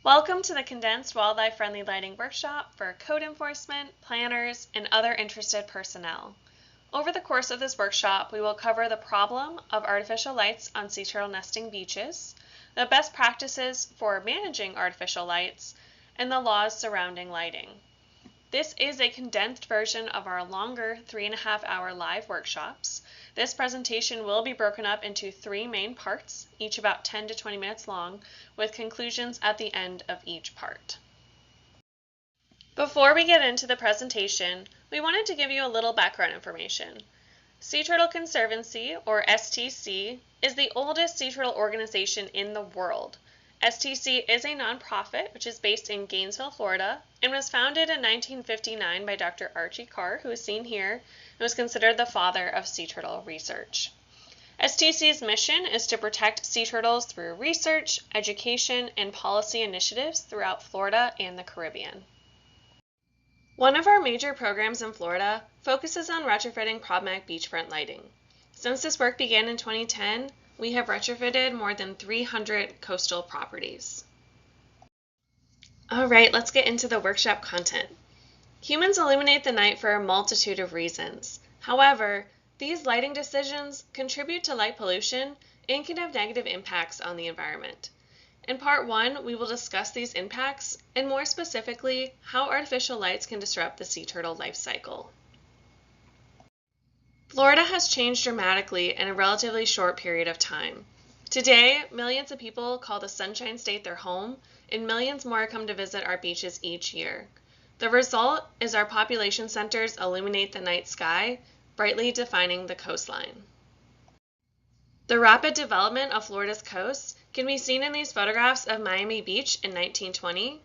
Welcome to the Condensed Wildlife-Friendly Lighting Workshop for code enforcement, planners, and other interested personnel. Over the course of this workshop, we will cover the problem of artificial lights on sea turtle nesting beaches, the best practices for managing artificial lights, and the laws surrounding lighting. This is a condensed version of our longer 3.5-hour live workshops. This presentation will be broken up into 3 main parts, each about 10 to 20 minutes long, with conclusions at the end of each part. Before we get into the presentation, we wanted to give you a little background information. Sea Turtle Conservancy, or STC, is the oldest sea turtle organization in the world. STC is a nonprofit which is based in Gainesville, Florida, and was founded in 1959 by Dr. Archie Carr, who is seen here, and was considered the father of sea turtle research. STC's mission is to protect sea turtles through research, education, and policy initiatives throughout Florida and the Caribbean. One of our major programs in Florida focuses on retrofitting problematic beachfront lighting. Since this work began in 2010, we have retrofitted more than 300 coastal properties. All right, let's get into the workshop content. Humans illuminate the night for a multitude of reasons. However, these lighting decisions contribute to light pollution and can have negative impacts on the environment. In part 1, we will discuss these impacts and more specifically how artificial lights can disrupt the sea turtle life cycle. Florida has changed dramatically in a relatively short period of time. Today, millions of people call the Sunshine State their home, and millions more come to visit our beaches each year. The result is our population centers illuminate the night sky, brightly defining the coastline. The rapid development of Florida's coast can be seen in these photographs of Miami Beach in 1920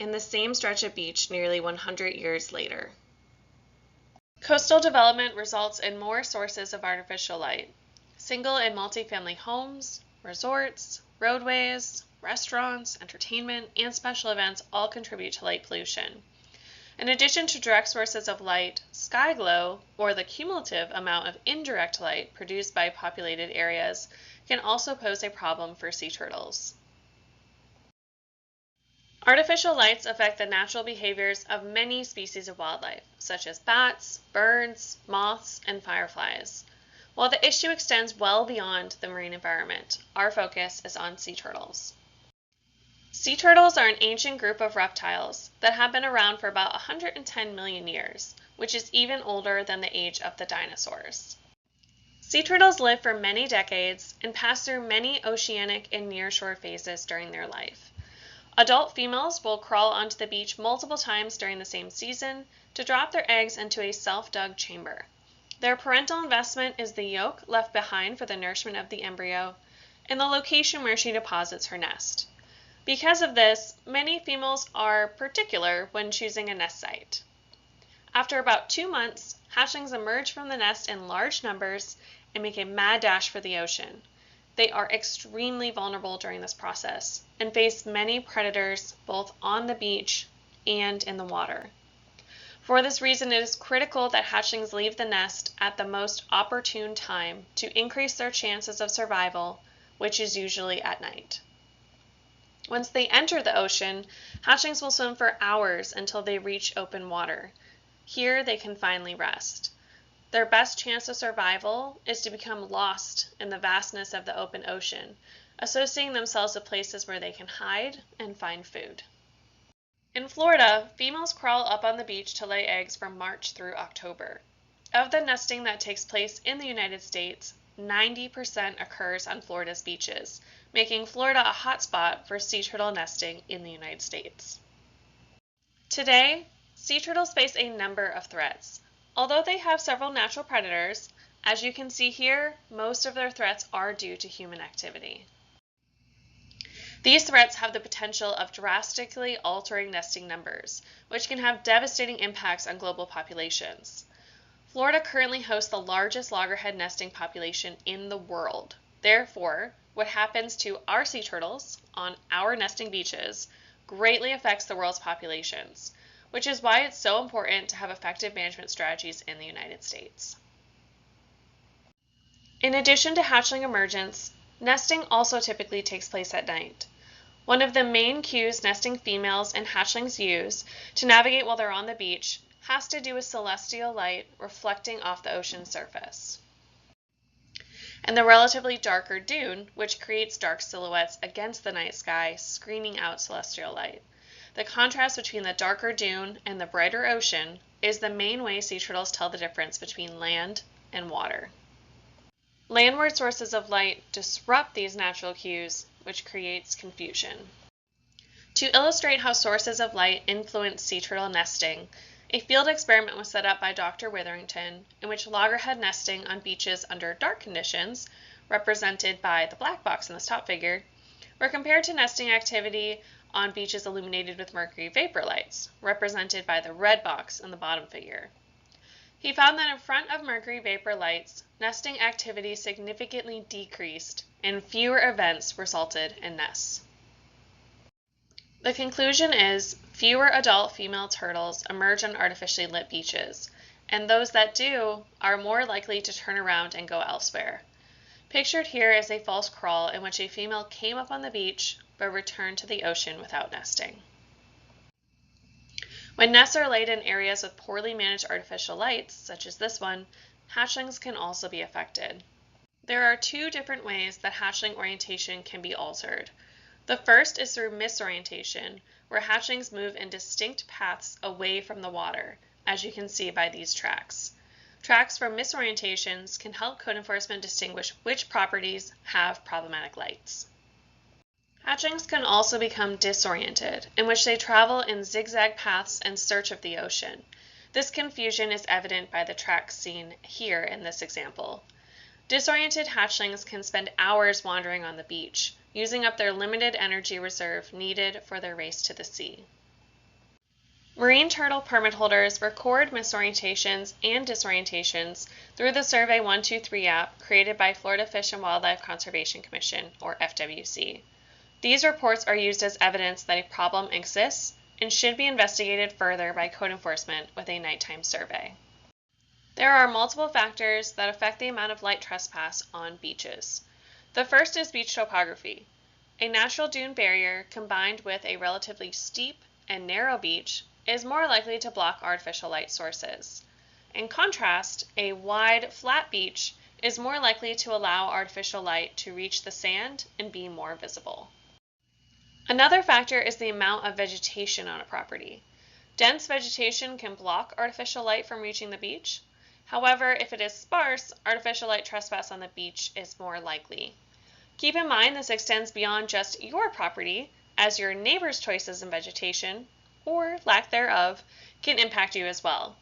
and the same stretch of beach nearly 100 years later. Coastal development results in more sources of artificial light. Single and multifamily homes, resorts, roadways, restaurants, entertainment, and special events all contribute to light pollution. In addition to direct sources of light, sky glow, or the cumulative amount of indirect light produced by populated areas, can also pose a problem for sea turtles. Artificial lights affect the natural behaviors of many species of wildlife, such as bats, birds, moths, and fireflies. While the issue extends well beyond the marine environment, our focus is on sea turtles. Sea turtles are an ancient group of reptiles that have been around for about 110 million years, which is even older than the age of the dinosaurs. Sea turtles live for many decades and pass through many oceanic and nearshore phases during their life. Adult females will crawl onto the beach multiple times during the same season to drop their eggs into a self-dug chamber. Their parental investment is the yolk left behind for the nourishment of the embryo and the location where she deposits her nest. Because of this, many females are particular when choosing a nest site. After about 2 months, hatchlings emerge from the nest in large numbers and make a mad dash for the ocean. They are extremely vulnerable during this process and face many predators both on the beach and in the water. For this reason, it is critical that hatchlings leave the nest at the most opportune time to increase their chances of survival, which is usually at night. Once they enter the ocean, hatchlings will swim for hours until they reach open water. Here they can finally rest. Their best chance of survival is to become lost in the vastness of the open ocean, associating themselves with places where they can hide and find food. In Florida, females crawl up on the beach to lay eggs from March through October. Of the nesting that takes place in the United States, 90% occurs on Florida's beaches, making Florida a hotspot for sea turtle nesting in the United States. Today, sea turtles face a number of threats. Although they have several natural predators, as you can see here, most of their threats are due to human activity. These threats have the potential of drastically altering nesting numbers, which can have devastating impacts on global populations. Florida currently hosts the largest loggerhead nesting population in the world. Therefore, what happens to our sea turtles on our nesting beaches greatly affects the world's populations, which is why it's so important to have effective management strategies in the United States. In addition to hatchling emergence, nesting also typically takes place at night. One of the main cues nesting females and hatchlings use to navigate while they're on the beach has to do with celestial light reflecting off the ocean surface, and the relatively darker dune, which creates dark silhouettes against the night sky, screening out celestial light. The contrast between the darker dune and the brighter ocean is the main way sea turtles tell the difference between land and water. Landward sources of light disrupt these natural cues, which creates confusion. To illustrate how sources of light influence sea turtle nesting, a field experiment was set up by Dr. Witherington, in which loggerhead nesting on beaches under dark conditions, represented by the black box in this top figure, were compared to nesting activity on beaches illuminated with mercury vapor lights, represented by the red box in the bottom figure. He found that in front of mercury vapor lights, nesting activity significantly decreased and fewer events resulted in nests. The conclusion is fewer adult female turtles emerge on artificially lit beaches, and those that do are more likely to turn around and go elsewhere. Pictured here is a false crawl in which a female came up on the beach but returned to the ocean without nesting. When nests are laid in areas with poorly managed artificial lights, such as this one, hatchlings can also be affected. There are two different ways that hatchling orientation can be altered. The first is through misorientation, where hatchlings move in distinct paths away from the water, as you can see by these tracks. Tracks from misorientations can help code enforcement distinguish which properties have problematic lights. Hatchlings can also become disoriented, in which they travel in zigzag paths in search of the ocean. This confusion is evident by the tracks seen here in this example. Disoriented hatchlings can spend hours wandering on the beach, using up their limited energy reserve needed for their race to the sea. Marine turtle permit holders record misorientations and disorientations through the Survey 123 app created by Florida Fish and Wildlife Conservation Commission, or FWC. These reports are used as evidence that a problem exists and should be investigated further by code enforcement with a nighttime survey. There are multiple factors that affect the amount of light trespass on beaches. The first is beach topography. A natural dune barrier combined with a relatively steep and narrow beach is more likely to block artificial light sources. In contrast, a wide, flat beach is more likely to allow artificial light to reach the sand and be more visible. Another factor is the amount of vegetation on a property. Dense vegetation can block artificial light from reaching the beach. However, if it is sparse, artificial light trespass on the beach is more likely. Keep in mind this extends beyond just your property, as your neighbor's choices in vegetation, or lack thereof, can impact you as well.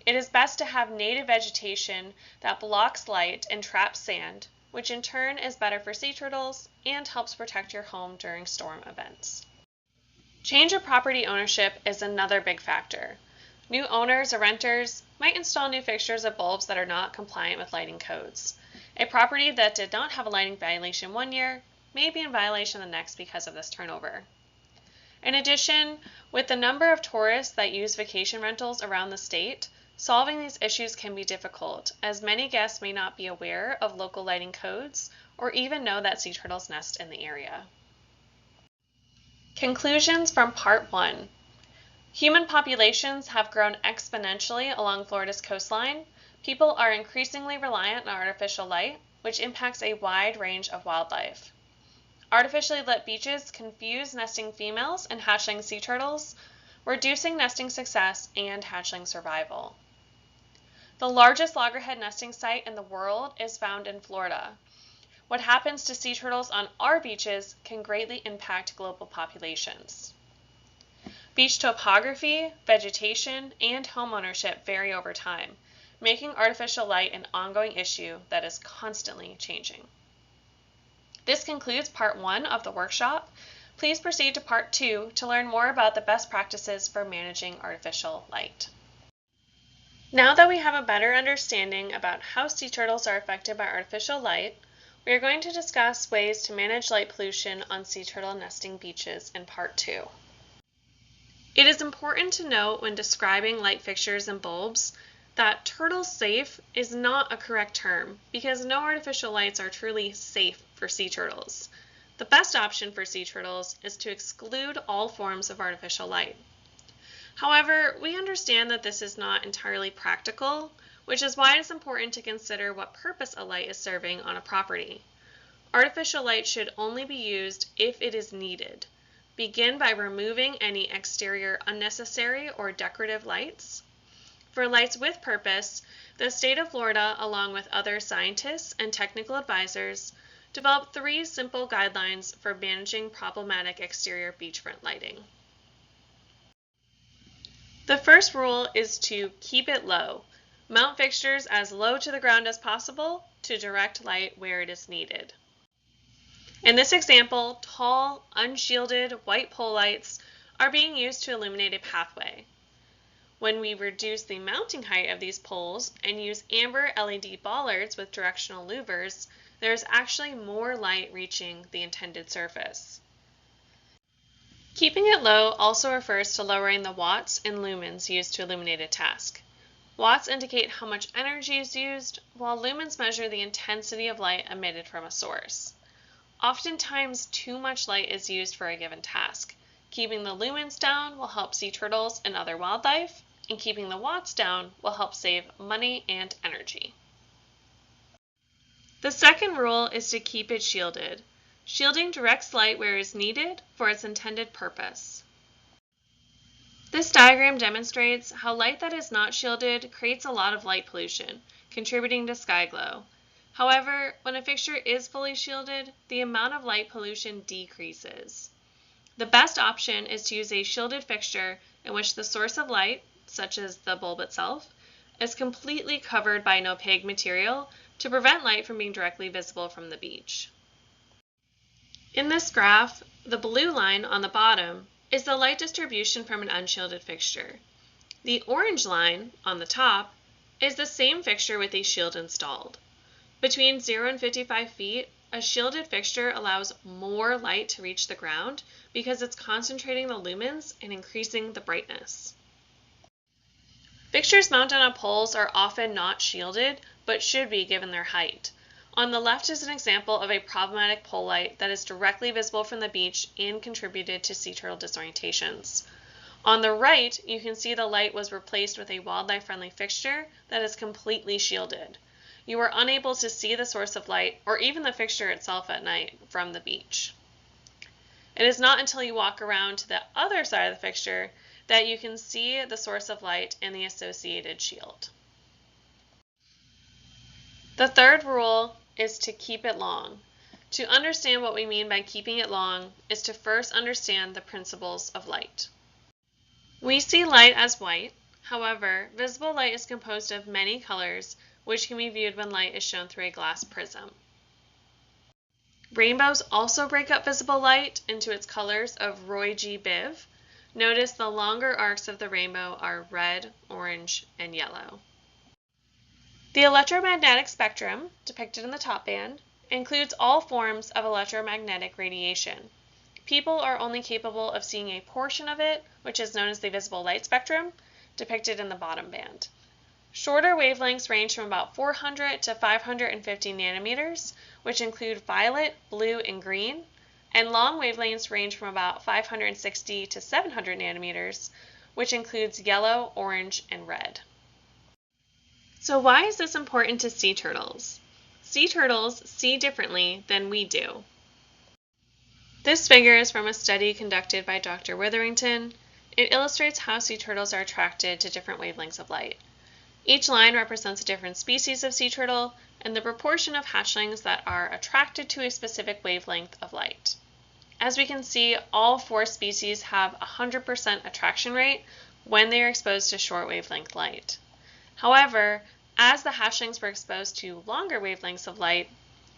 It is best to have native vegetation that blocks light and traps sand, which in turn is better for sea turtles and helps protect your home during storm events. Change of property ownership is another big factor. New owners or renters might install new fixtures or bulbs that are not compliant with lighting codes. A property that did not have a lighting violation one year may be in violation the next because of this turnover. In addition, with the number of tourists that use vacation rentals around the state, solving these issues can be difficult, as many guests may not be aware of local lighting codes or even know that sea turtles nest in the area. Conclusions from Part 1. Human populations have grown exponentially along Florida's coastline. People are increasingly reliant on artificial light, which impacts a wide range of wildlife. Artificially lit beaches confuse nesting females and hatchling sea turtles, reducing nesting success and hatchling survival. The largest loggerhead nesting site in the world is found in Florida. What happens to sea turtles on our beaches can greatly impact global populations. Beach topography, vegetation, and homeownership vary over time, making artificial light an ongoing issue that is constantly changing. This concludes Part 1 of the workshop. Please proceed to Part 2 to learn more about the best practices for managing artificial light. Now that we have a better understanding about how sea turtles are affected by artificial light, we are going to discuss ways to manage light pollution on sea turtle nesting beaches in Part 2. It is important to note when describing light fixtures and bulbs that turtle safe is not a correct term because no artificial lights are truly safe for sea turtles. The best option for sea turtles is to exclude all forms of artificial light. However, we understand that this is not entirely practical, which is why it is important to consider what purpose a light is serving on a property. Artificial light should only be used if it is needed. Begin by removing any exterior unnecessary or decorative lights. For lights with purpose, the state of Florida, along with other scientists and technical advisors, developed 3 simple guidelines for managing problematic exterior beachfront lighting. The first rule is to keep it low. Mount fixtures as low to the ground as possible to direct light where it is needed. In this example, tall, unshielded white pole lights are being used to illuminate a pathway. When we reduce the mounting height of these poles and use amber LED bollards with directional louvers, there is actually more light reaching the intended surface. Keeping it low also refers to lowering the watts and lumens used to illuminate a task. Watts indicate how much energy is used, while lumens measure the intensity of light emitted from a source. Oftentimes, too much light is used for a given task. Keeping the lumens down will help sea turtles and other wildlife, and keeping the watts down will help save money and energy. The second rule is to keep it shielded. Shielding directs light where it is needed for its intended purpose. This diagram demonstrates how light that is not shielded creates a lot of light pollution, contributing to sky glow. However, when a fixture is fully shielded, the amount of light pollution decreases. The best option is to use a shielded fixture in which the source of light, such as the bulb itself, is completely covered by an opaque material to prevent light from being directly visible from the beach. In this graph, the blue line on the bottom is the light distribution from an unshielded fixture. The orange line on the top is the same fixture with a shield installed. Between 0 and 55 feet, a shielded fixture allows more light to reach the ground because it's concentrating the lumens and increasing the brightness. Fixtures mounted on poles are often not shielded, but should be given their height. On the left is an example of a problematic pole light that is directly visible from the beach and contributed to sea turtle disorientations. On the right, you can see the light was replaced with a wildlife-friendly fixture that is completely shielded. You are unable to see the source of light or even the fixture itself at night from the beach. It is not until you walk around to the other side of the fixture that you can see the source of light and the associated shield. The third rule is to keep it long. To understand what we mean by keeping it long is to first understand the principles of light. We see light as white. However, visible light is composed of many colors, which can be viewed when light is shown through a glass prism. Rainbows also break up visible light into its colors of Roy G. Biv. Notice the longer arcs of the rainbow are red, orange, and yellow. The electromagnetic spectrum, depicted in the top band, includes all forms of electromagnetic radiation. People are only capable of seeing a portion of it, which is known as the visible light spectrum, depicted in the bottom band. Shorter wavelengths range from about 400 to 550 nanometers, which include violet, blue, and green, and long wavelengths range from about 560 to 700 nanometers, which includes yellow, orange, and red. So why is this important to sea turtles? Sea turtles see differently than we do. This figure is from a study conducted by Dr. Witherington. It illustrates how sea turtles are attracted to different wavelengths of light. Each line represents a different species of sea turtle and the proportion of hatchlings that are attracted to a specific wavelength of light. As we can see, all 4 species have a 100% attraction rate when they are exposed to short wavelength light. However, as the hatchlings were exposed to longer wavelengths of light,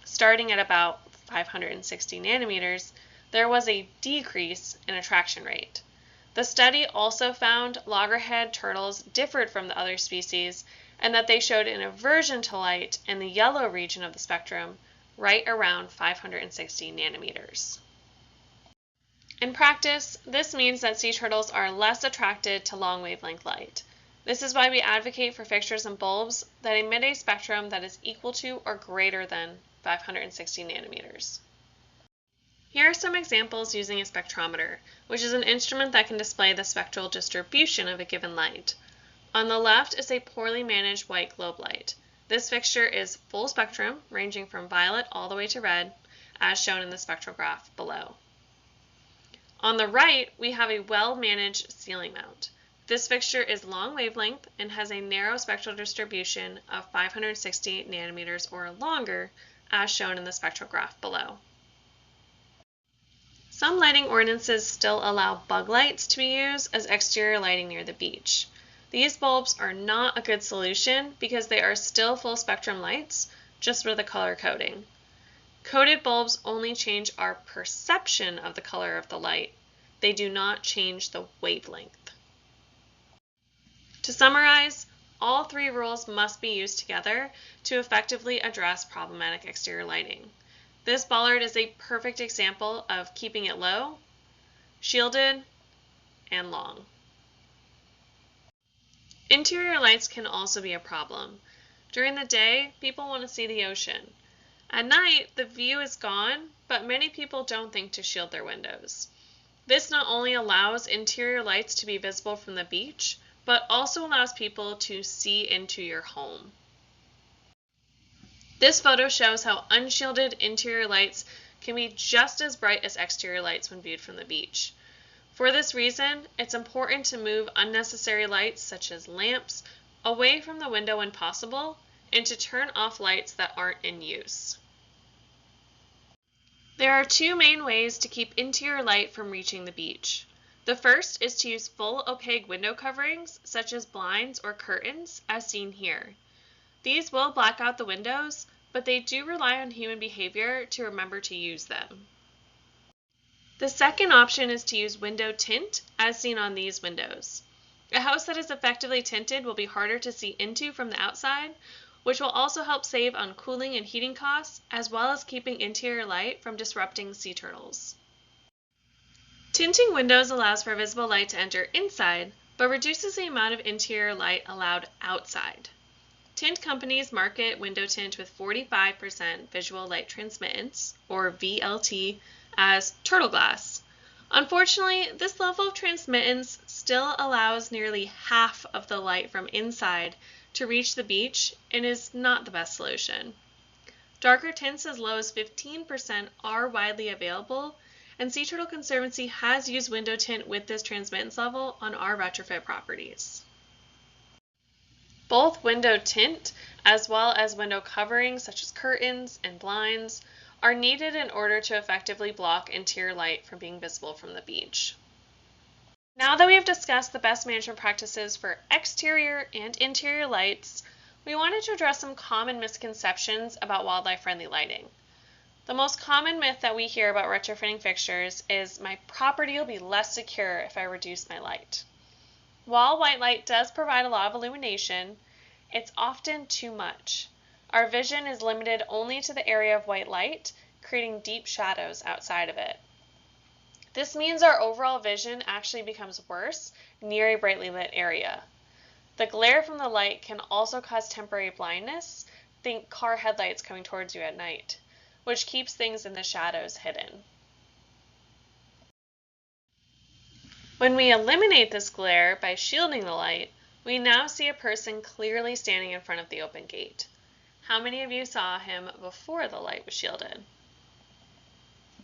starting at about 560 nanometers, there was a decrease in attraction rate. The study also found loggerhead turtles differed from the other species and that they showed an aversion to light in the yellow region of the spectrum, right around 560 nanometers. In practice, this means that sea turtles are less attracted to long wavelength light. This is why we advocate for fixtures and bulbs that emit a spectrum that is equal to or greater than 560 nanometers. Here are some examples using a spectrometer, which is an instrument that can display the spectral distribution of a given light. On the left is a poorly managed white globe light. This fixture is full spectrum, ranging from violet all the way to red, as shown in the spectral graph below. On the right, we have a well-managed ceiling mount. This fixture is long wavelength and has a narrow spectral distribution of 560 nanometers or longer, as shown in the spectral graph below. Some lighting ordinances still allow bug lights to be used as exterior lighting near the beach. These bulbs are not a good solution because they are still full spectrum lights, just with a color coding. Coated bulbs only change our perception of the color of the light. They do not change the wavelength. To summarize, all three rules must be used together to effectively address problematic exterior lighting. This bollard is a perfect example of keeping it low, shielded, and long. Interior lights can also be a problem. During the day, people want to see the ocean. At night, the view is gone, but many people don't think to shield their windows. This not only allows interior lights to be visible from the beach, but also allows people to see into your home. This photo shows how unshielded interior lights can be just as bright as exterior lights when viewed from the beach. For this reason, it's important to move unnecessary lights such as lamps away from the window when possible, and to turn off lights that aren't in use. There are two main ways to keep interior light from reaching the beach. The first is to use full opaque window coverings, such as blinds or curtains, as seen here. These will black out the windows, but they do rely on human behavior to remember to use them. The second option is to use window tint, as seen on these windows. A house that is effectively tinted will be harder to see into from the outside, which will also help save on cooling and heating costs, as well as keeping interior light from disrupting sea turtles. Tinting windows allows for visible light to enter inside, but reduces the amount of interior light allowed outside. Tint companies market window tint with 45% visual light transmittance, or VLT, as turtle glass. Unfortunately, this level of transmittance still allows nearly half of the light from inside to reach the beach and is not the best solution. Darker tints as low as 15% are widely available, and Sea Turtle Conservancy has used window tint with this transmittance level on our retrofit properties. Both window tint as well as window coverings such as curtains and blinds are needed in order to effectively block interior light from being visible from the beach. Now that we have discussed the best management practices for exterior and interior lights, we wanted to address some common misconceptions about wildlife-friendly lighting. The most common myth that we hear about retrofitting fixtures is my property will be less secure if I reduce my light. While white light does provide a lot of illumination, it's often too much. Our vision is limited only to the area of white light, creating deep shadows outside of it. This means our overall vision actually becomes worse near a brightly lit area. The glare from the light can also cause temporary blindness, think car headlights coming towards you at night, which keeps things in the shadows hidden. When we eliminate this glare by shielding the light, we now see a person clearly standing in front of the open gate. How many of you saw him before the light was shielded?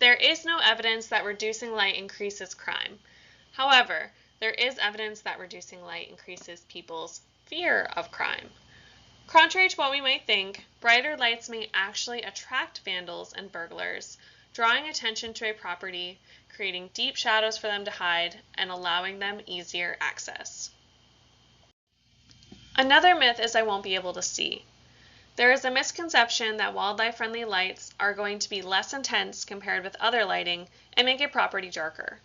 There is no evidence that reducing light increases crime. However, there is evidence that reducing light increases people's fear of crime. Contrary to what we might think, brighter lights may actually attract vandals and burglars, drawing attention to a property, creating deep shadows for them to hide, and allowing them easier access. Another myth is I won't be able to see. There is a misconception that wildlife-friendly lights are going to be less intense compared with other lighting and make a property darker.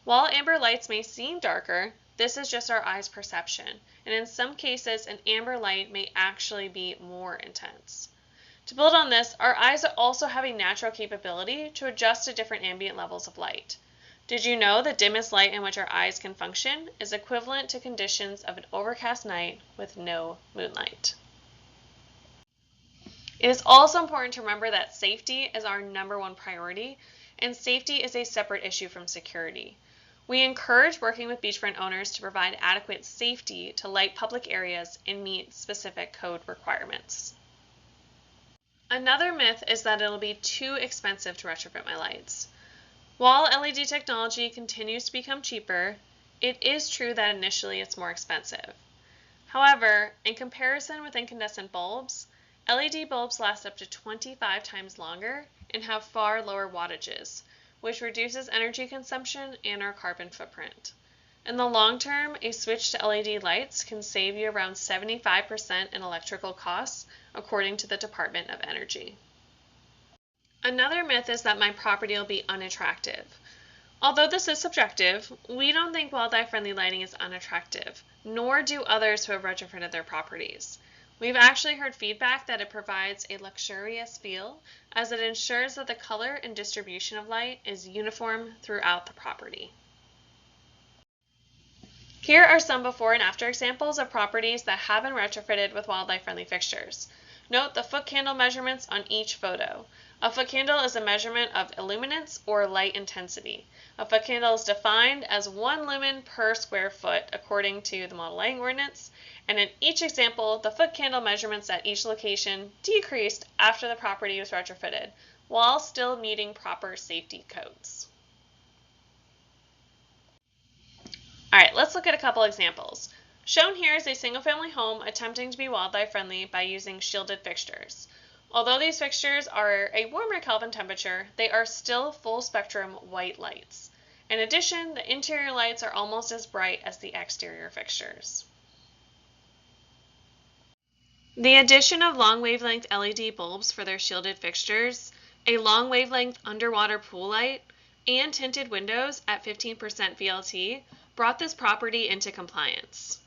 While amber lights may seem darker, this is just our eye's perception, and in some cases an amber light may actually be more intense. To build on this, our eyes also have a natural capability to adjust to different ambient levels of light. Did you know the dimmest light in which our eyes can function is equivalent to conditions of an overcast night with no moonlight? It is also important to remember that safety is our #1 priority, and safety is a separate issue from security. We encourage working with beachfront owners to provide adequate safety to light public areas and meet specific code requirements. Another myth is that it'll be too expensive to retrofit my lights. While LED technology continues to become cheaper, it is true that initially it's more expensive. However, in comparison with incandescent bulbs, LED bulbs last up to 25 times longer and have far lower wattages, which reduces energy consumption and our carbon footprint. In the long term, a switch to LED lights can save you around 75% in electrical costs, according to the Department of Energy. Another myth is that my property will be unattractive. Although this is subjective, we don't think wildlife-friendly lighting is unattractive, nor do others who have retrofitted their properties. We've actually heard feedback that it provides a luxurious feel, as it ensures that the color and distribution of light is uniform throughout the property. Here are some before and after examples of properties that have been retrofitted with wildlife-friendly fixtures. Note the foot candle measurements on each photo. A foot candle is a measurement of illuminance or light intensity. A foot candle is defined as 1 lumen per square foot according to the model lighting ordinance, and in each example, the foot candle measurements at each location decreased after the property was retrofitted, while still meeting proper safety codes. Alright, let's look at a couple examples. Shown here is a single-family home attempting to be wildlife-friendly by using shielded fixtures. Although these fixtures are a warmer Kelvin temperature, they are still full-spectrum white lights. In addition, the interior lights are almost as bright as the exterior fixtures. The addition of long-wavelength LED bulbs for their shielded fixtures, a long-wavelength underwater pool light, and tinted windows at 15% VLT brought this property into compliance.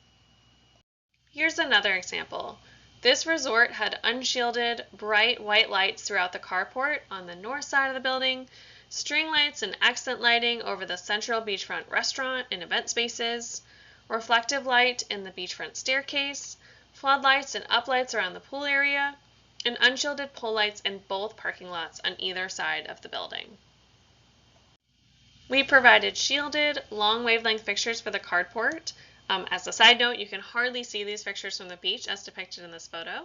Here's another example. This resort had unshielded, bright white lights throughout the carport on the north side of the building, string lights and accent lighting over the central beachfront restaurant and event spaces, reflective light in the beachfront staircase, floodlights and uplights around the pool area, and unshielded pole lights in both parking lots on either side of the building. We provided shielded, long wavelength fixtures for the carport. As a side note, you can hardly see these fixtures from the beach as depicted in this photo.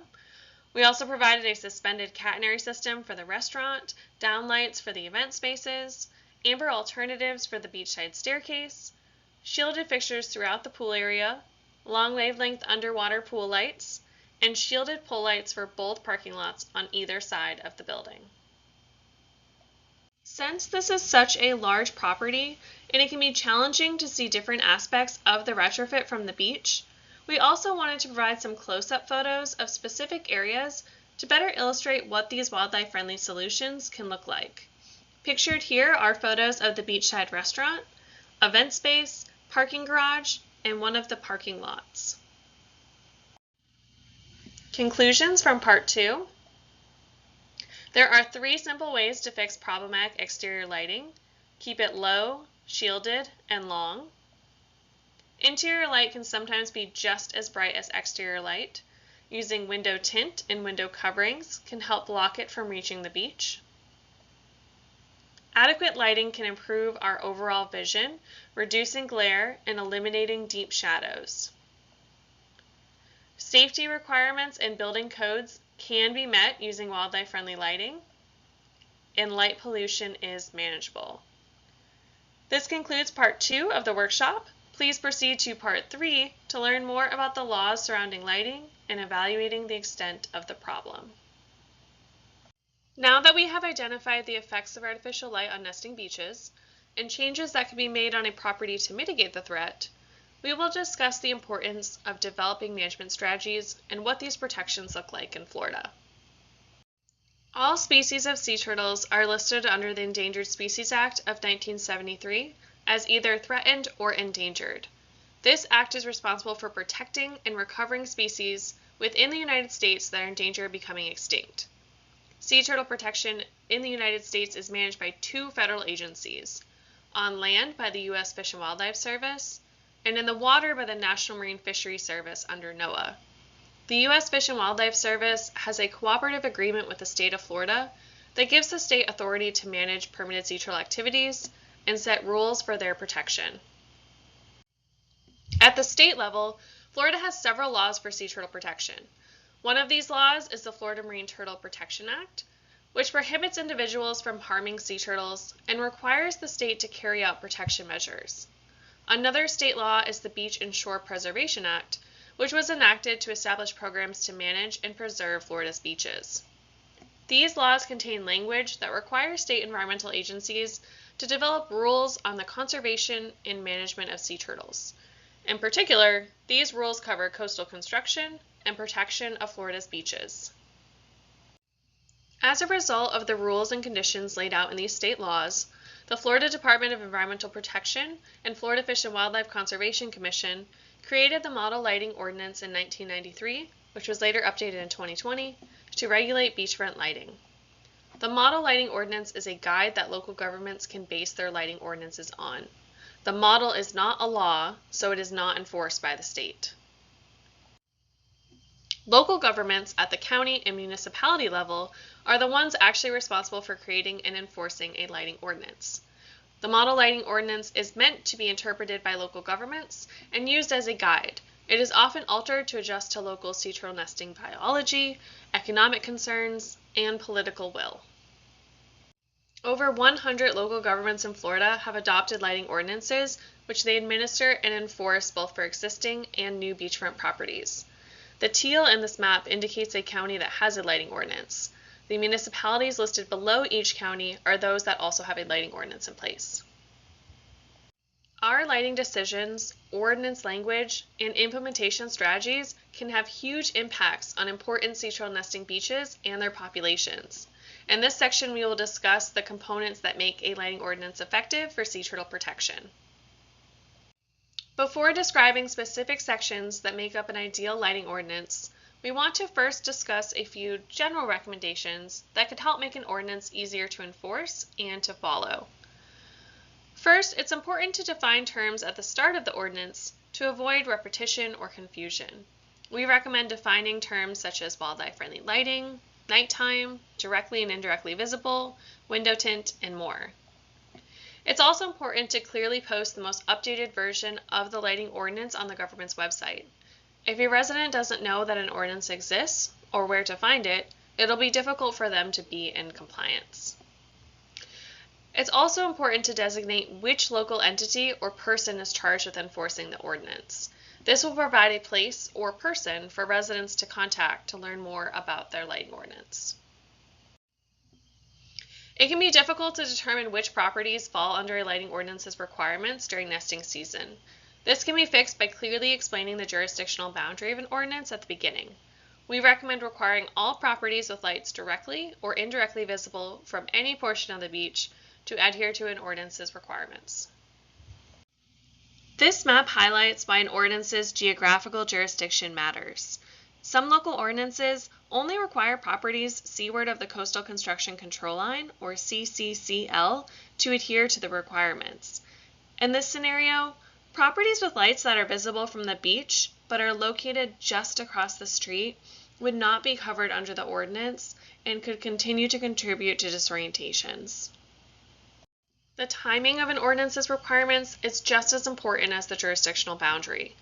We also provided a suspended catenary system for the restaurant, downlights for the event spaces, amber alternatives for the beachside staircase, shielded fixtures throughout the pool area, long wavelength underwater pool lights, and shielded pole lights for both parking lots on either side of the building. Since this is such a large property, and it can be challenging to see different aspects of the retrofit from the beach, we also wanted to provide some close-up photos of specific areas to better illustrate what these wildlife-friendly solutions can look like. Pictured here are photos of the beachside restaurant, event space, parking garage, and one of the parking lots. Conclusions from Part 2. There are 3 simple ways to fix problematic exterior lighting. Keep it low, shielded, and long. Interior light can sometimes be just as bright as exterior light. Using window tint and window coverings can help block it from reaching the beach. Adequate lighting can improve our overall vision, reducing glare and eliminating deep shadows. Safety requirements and building codes can be met using wildlife-friendly lighting, and light pollution is manageable. This concludes Part 2 of the workshop. Please proceed to Part 3 to learn more about the laws surrounding lighting and evaluating the extent of the problem. Now that we have identified the effects of artificial light on nesting beaches and changes that can be made on a property to mitigate the threat, we will discuss the importance of developing management strategies and what these protections look like in Florida. All species of sea turtles are listed under the Endangered Species Act of 1973 as either threatened or endangered. This act is responsible for protecting and recovering species within the United States that are in danger of becoming extinct. Sea turtle protection in the United States is managed by 2 federal agencies: on land by the U.S. Fish and Wildlife Service, and in the water by the National Marine Fisheries Service under NOAA. The U.S. Fish and Wildlife Service has a cooperative agreement with the state of Florida that gives the state authority to manage permitted sea turtle activities and set rules for their protection. At the state level, Florida has several laws for sea turtle protection. One of these laws is the Florida Marine Turtle Protection Act, which prohibits individuals from harming sea turtles and requires the state to carry out protection measures. Another state law is the Beach and Shore Preservation Act, which was enacted to establish programs to manage and preserve Florida's beaches. These laws contain language that requires state environmental agencies to develop rules on the conservation and management of sea turtles. In particular, these rules cover coastal construction and protection of Florida's beaches. As a result of the rules and conditions laid out in these state laws, the Florida Department of Environmental Protection and Florida Fish and Wildlife Conservation Commission created the Model Lighting Ordinance in 1993, which was later updated in 2020, to regulate beachfront lighting. The Model Lighting Ordinance is a guide that local governments can base their lighting ordinances on. The model is not a law, so it is not enforced by the state. Local governments at the county and municipality level are the ones actually responsible for creating and enforcing a lighting ordinance. The Model Lighting Ordinance is meant to be interpreted by local governments and used as a guide. It is often altered to adjust to local sea turtle nesting biology, economic concerns, and political will. Over 100 local governments in Florida have adopted lighting ordinances, which they administer and enforce both for existing and new beachfront properties. The teal in this map indicates a county that has a lighting ordinance. The municipalities listed below each county are those that also have a lighting ordinance in place. Our lighting decisions, ordinance language, and implementation strategies can have huge impacts on important sea turtle nesting beaches and their populations. In this section, we will discuss the components that make a lighting ordinance effective for sea turtle protection. Before describing specific sections that make up an ideal lighting ordinance, we want to first discuss a few general recommendations that could help make an ordinance easier to enforce and to follow. First, it's important to define terms at the start of the ordinance to avoid repetition or confusion. We recommend defining terms such as wildlife-friendly lighting, nighttime, directly and indirectly visible, window tint, and more. It's also important to clearly post the most updated version of the lighting ordinance on the government's website. If a resident doesn't know that an ordinance exists or where to find it, it'll be difficult for them to be in compliance. It's also important to designate which local entity or person is charged with enforcing the ordinance. This will provide a place or person for residents to contact to learn more about their lighting ordinance. It can be difficult to determine which properties fall under a lighting ordinance's requirements during nesting season. This can be fixed by clearly explaining the jurisdictional boundary of an ordinance at the beginning. We recommend requiring all properties with lights directly or indirectly visible from any portion of the beach to adhere to an ordinance's requirements. This map highlights why an ordinance's geographical jurisdiction matters. Some local ordinances only require properties seaward of the Coastal Construction Control Line, or CCCL, to adhere to the requirements. In this scenario, properties with lights that are visible from the beach but are located just across the street would not be covered under the ordinance and could continue to contribute to disorientations. The timing of an ordinance's requirements is just as important as the jurisdictional boundary.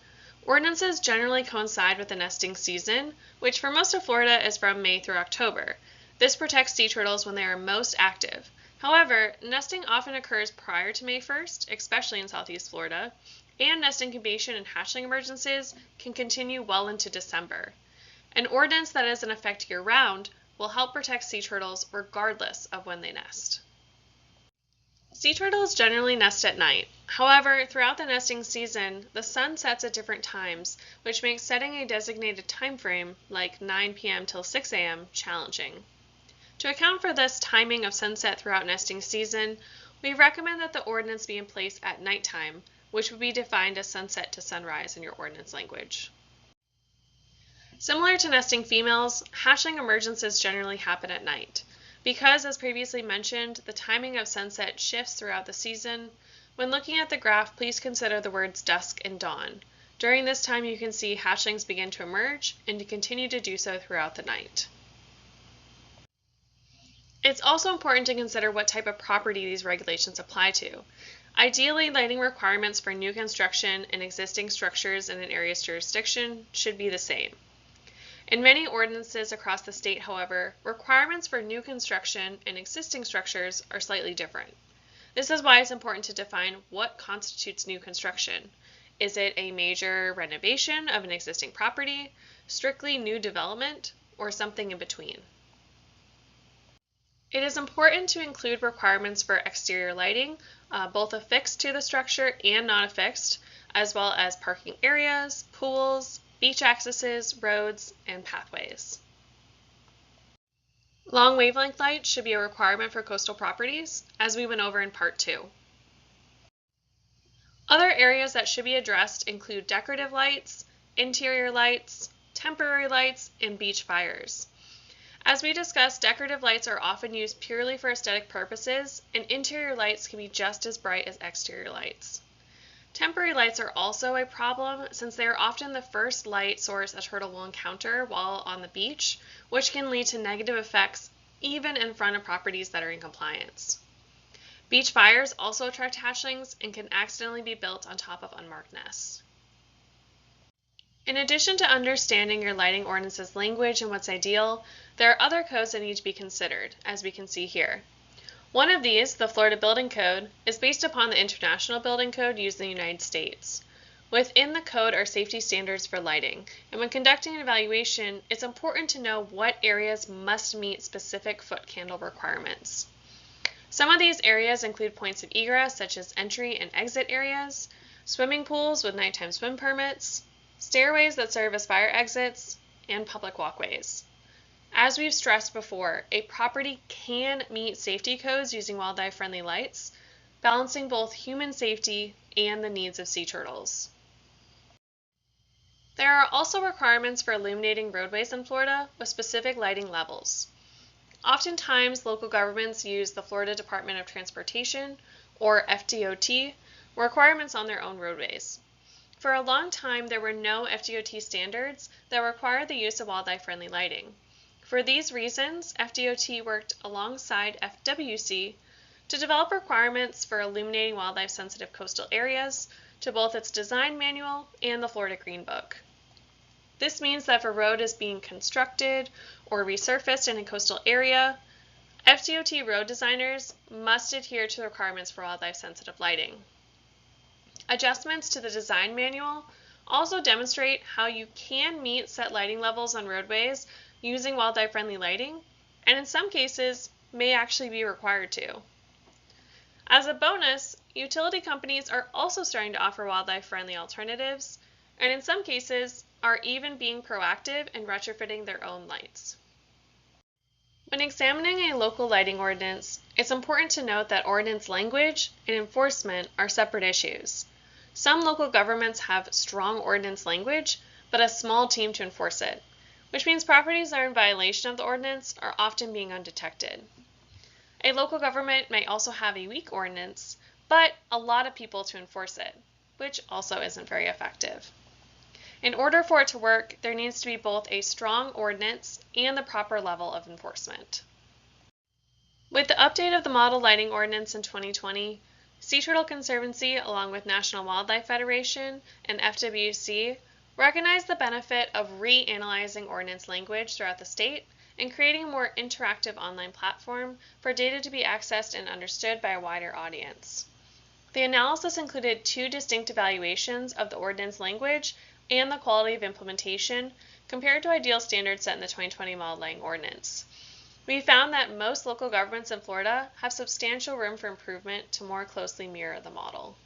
Ordinances generally coincide with the nesting season, which for most of Florida is from May through October. This protects sea turtles when they are most active. However, nesting often occurs prior to May 1st, especially in Southeast Florida, and nest incubation and hatchling emergencies can continue well into December. An ordinance that is in effect year-round will help protect sea turtles regardless of when they nest. Sea turtles generally nest at night. However, throughout the nesting season, the sun sets at different times, which makes setting a designated time frame, like 9 p.m. till 6 a.m., challenging. To account for this timing of sunset throughout nesting season, we recommend that the ordinance be in place at nighttime, which would be defined as sunset to sunrise in your ordinance language. Similar to nesting females, hatchling emergencies generally happen at night. Because, as previously mentioned, the timing of sunset shifts throughout the season, when looking at the graph, please consider the words dusk and dawn. During this time, you can see hatchlings begin to emerge and to continue to do so throughout the night. It's also important to consider what type of property these regulations apply to. Ideally, lighting requirements for new construction and existing structures in an area's jurisdiction should be the same. In many ordinances across the state, however, requirements for new construction and existing structures are slightly different. This is why it's important to define what constitutes new construction. Is it a major renovation of an existing property, strictly new development, or something in between? It is important to include requirements for exterior lighting, both affixed to the structure and not affixed, as well as parking areas, pools, beach accesses, roads, and pathways. Long wavelength light should be a requirement for coastal properties, as we went over in Part 2. Other areas that should be addressed include decorative lights, interior lights, temporary lights, and beach fires. As we discussed, decorative lights are often used purely for aesthetic purposes, and interior lights can be just as bright as exterior lights. Temporary lights are also a problem since they are often the first light source a turtle will encounter while on the beach, which can lead to negative effects even in front of properties that are in compliance. Beach fires also attract hatchlings and can accidentally be built on top of unmarked nests. In addition to understanding your lighting ordinance's language and what's ideal, there are other codes that need to be considered, as we can see here. One of these, the Florida Building Code, is based upon the International Building Code used in the United States. Within the code are safety standards for lighting, and when conducting an evaluation, it's important to know what areas must meet specific foot candle requirements. Some of these areas include points of egress, such as entry and exit areas, swimming pools with nighttime swim permits, stairways that serve as fire exits, and public walkways. As we've stressed before, a property can meet safety codes using wildlife-friendly lights, balancing both human safety and the needs of sea turtles. There are also requirements for illuminating roadways in Florida with specific lighting levels. Oftentimes, local governments use the Florida Department of Transportation, or FDOT, requirements on their own roadways. For a long time, there were no FDOT standards that required the use of wildlife-friendly lighting. For these reasons, FDOT worked alongside FWC to develop requirements for illuminating wildlife-sensitive coastal areas to both its design manual and the Florida Green Book. This means that if a road is being constructed or resurfaced in a coastal area, FDOT road designers must adhere to the requirements for wildlife-sensitive lighting. Adjustments to the design manual also demonstrate how you can meet set lighting levels on roadways using wildlife-friendly lighting, and in some cases may actually be required to. As a bonus, utility companies are also starting to offer wildlife-friendly alternatives, and in some cases are even being proactive in retrofitting their own lights. When examining a local lighting ordinance, it's important to note that ordinance language and enforcement are separate issues. Some local governments have strong ordinance language, but a small team to enforce it, which means properties that are in violation of the ordinance are often being undetected. A local government may also have a weak ordinance, but a lot of people to enforce it, which also isn't very effective. In order for it to work, there needs to be both a strong ordinance and the proper level of enforcement. With the update of the Model Lighting Ordinance in 2020, Sea Turtle Conservancy, along with National Wildlife Federation and FWC, recognized the benefit of reanalyzing ordinance language throughout the state and creating a more interactive online platform for data to be accessed and understood by a wider audience. The analysis included 2 distinct evaluations of the ordinance language and the quality of implementation compared to ideal standards set in the 2020 Model Lighting Ordinance. We found that most local governments in Florida have substantial room for improvement to more closely mirror the model.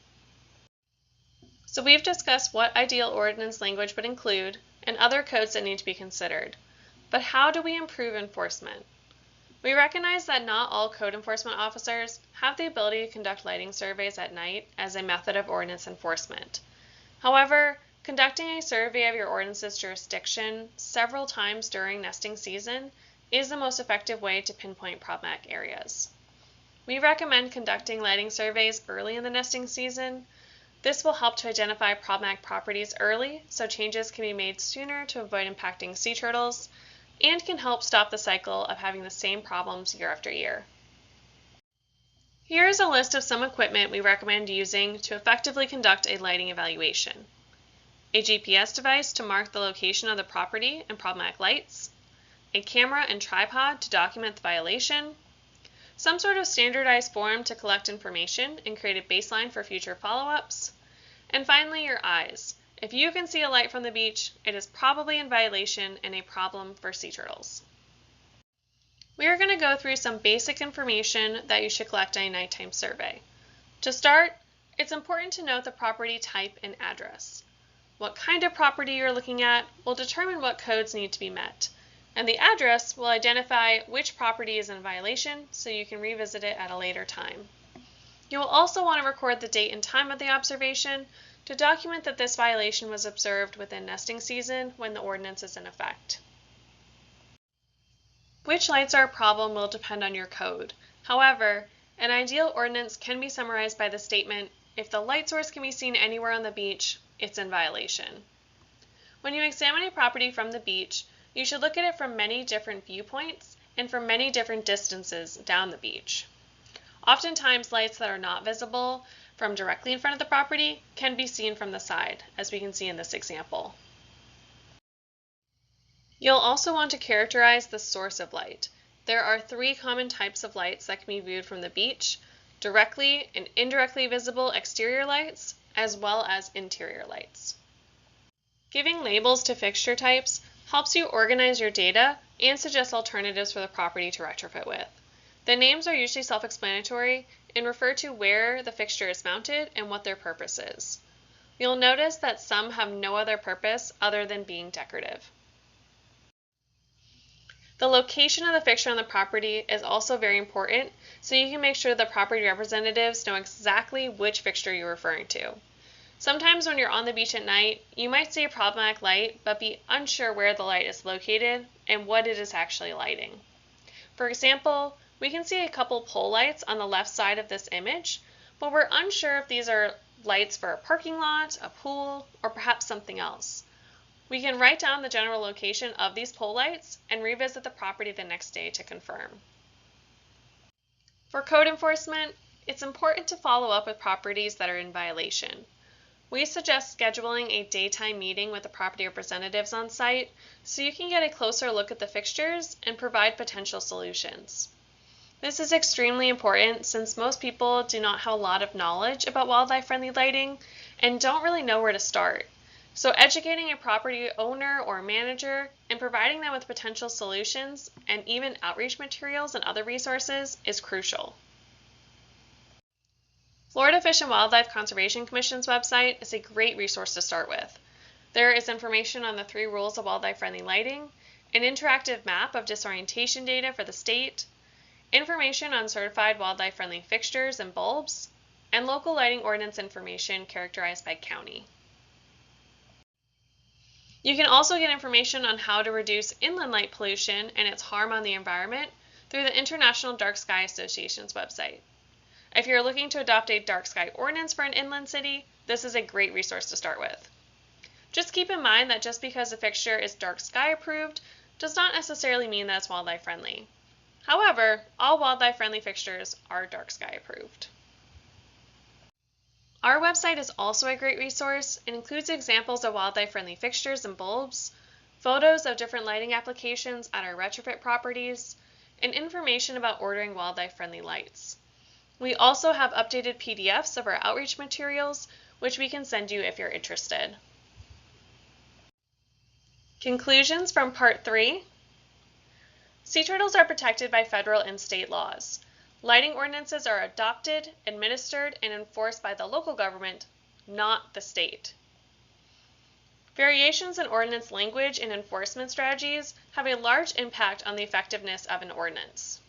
So we've discussed what ideal ordinance language would include and other codes that need to be considered. But how do we improve enforcement? We recognize that not all code enforcement officers have the ability to conduct lighting surveys at night as a method of ordinance enforcement. However, conducting a survey of your ordinance's jurisdiction several times during nesting season is the most effective way to pinpoint problematic areas. We recommend conducting lighting surveys early in the nesting season. This will help to identify problematic properties early so changes can be made sooner to avoid impacting sea turtles, and can help stop the cycle of having the same problems year after year. Here is a list of some equipment we recommend using to effectively conduct a lighting evaluation. A GPS device to mark the location of the property and problematic lights, a camera and tripod to document the violation, some sort of standardized form to collect information and create a baseline for future follow-ups, and finally your eyes. If you can see a light from the beach, it is probably in violation and a problem for sea turtles. We are going to go through some basic information that you should collect on a nighttime survey. To start, it's important to note the property type and address. What kind of property you're looking at will determine what codes need to be met, and the address will identify which property is in violation so you can revisit it at a later time. You will also want to record the date and time of the observation to document that this violation was observed within nesting season when the ordinance is in effect. Which lights are a problem will depend on your code. However, an ideal ordinance can be summarized by the statement, if the light source can be seen anywhere on the beach, it's in violation. When you examine a property from the beach, you should look at it from many different viewpoints and from many different distances down the beach. Oftentimes, lights that are not visible from directly in front of the property can be seen from the side, as we can see in this example. You'll also want to characterize the source of light. There are 3 common types of lights that can be viewed from the beach: directly and indirectly visible exterior lights, as well as interior lights. Giving labels to fixture types helps you organize your data and suggest alternatives for the property to retrofit with. The names are usually self-explanatory and refer to where the fixture is mounted and what their purpose is. You'll notice that some have no other purpose other than being decorative. The location of the fixture on the property is also very important, so you can make sure the property representatives know exactly which fixture you're referring to. Sometimes when you're on the beach at night, you might see a problematic light but be unsure where the light is located and what it is actually lighting. For example, we can see a couple pole lights on the left side of this image, but we're unsure if these are lights for a parking lot, a pool, or perhaps something else. We can write down the general location of these pole lights and revisit the property the next day to confirm. For code enforcement, it's important to follow up with properties that are in violation. We suggest scheduling a daytime meeting with the property representatives on site so you can get a closer look at the fixtures and provide potential solutions. This is extremely important since most people do not have a lot of knowledge about wildlife-friendly lighting and don't really know where to start. So educating a property owner or manager and providing them with potential solutions and even outreach materials and other resources is crucial. Florida Fish and Wildlife Conservation Commission's website is a great resource to start with. There is information on the 3 rules of wildlife-friendly lighting, an interactive map of disorientation data for the state, information on certified wildlife-friendly fixtures and bulbs, and local lighting ordinance information characterized by county. You can also get information on how to reduce inland light pollution and its harm on the environment through the International Dark Sky Association's website. If you're looking to adopt a dark sky ordinance for an inland city, this is a great resource to start with. Just keep in mind that just because a fixture is dark sky approved does not necessarily mean that it's wildlife friendly. However, all wildlife friendly fixtures are dark sky approved. Our website is also a great resource. It includes examples of wildlife-friendly fixtures and bulbs, photos of different lighting applications at our retrofit properties, and information about ordering wildlife-friendly lights. We also have updated PDFs of our outreach materials, which we can send you if you're interested. Conclusions from Part 3. Sea turtles are protected by federal and state laws. Lighting ordinances are adopted, administered, and enforced by the local government, not the state. Variations in ordinance language and enforcement strategies have a large impact on the effectiveness of an ordinance.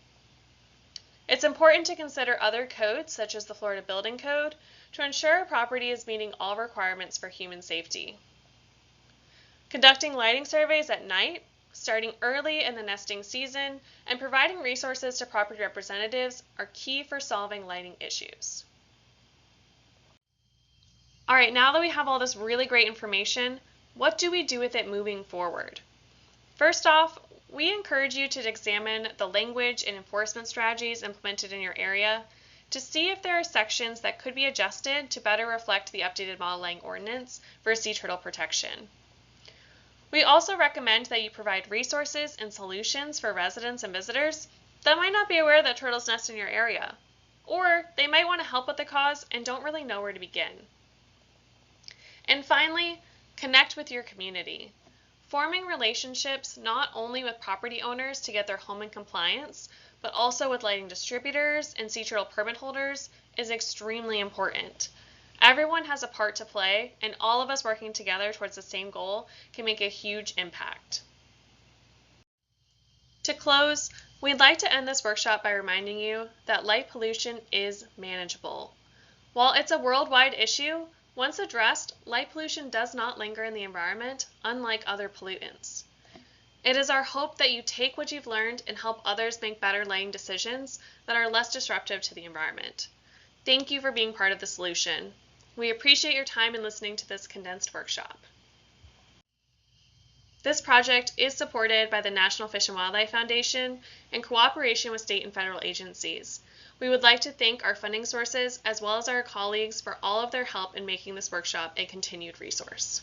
It's important to consider other codes, such as the Florida Building Code, to ensure a property is meeting all requirements for human safety. Conducting lighting surveys at night, starting early in the nesting season, and providing resources to property representatives are key for solving lighting issues. All right, now that we have all this really great information, what do we do with it moving forward? First off, we encourage you to examine the language and enforcement strategies implemented in your area to see if there are sections that could be adjusted to better reflect the updated model laying ordinance for sea turtle protection. We also recommend that you provide resources and solutions for residents and visitors that might not be aware that turtles nest in your area, or they might want to help with the cause and don't really know where to begin. And finally, connect with your community. Forming relationships not only with property owners to get their home in compliance, but also with lighting distributors and sea turtle permit holders is extremely important. Everyone has a part to play, and all of us working together towards the same goal can make a huge impact. To close, we'd like to end this workshop by reminding you that light pollution is manageable. While it's a worldwide issue, once addressed, light pollution does not linger in the environment, unlike other pollutants. It is our hope that you take what you've learned and help others make better lighting decisions that are less disruptive to the environment. Thank you for being part of the solution. We appreciate your time in listening to this condensed workshop. This project is supported by the National Fish and Wildlife Foundation in cooperation with state and federal agencies. We would like to thank our funding sources as well as our colleagues for all of their help in making this workshop a continued resource.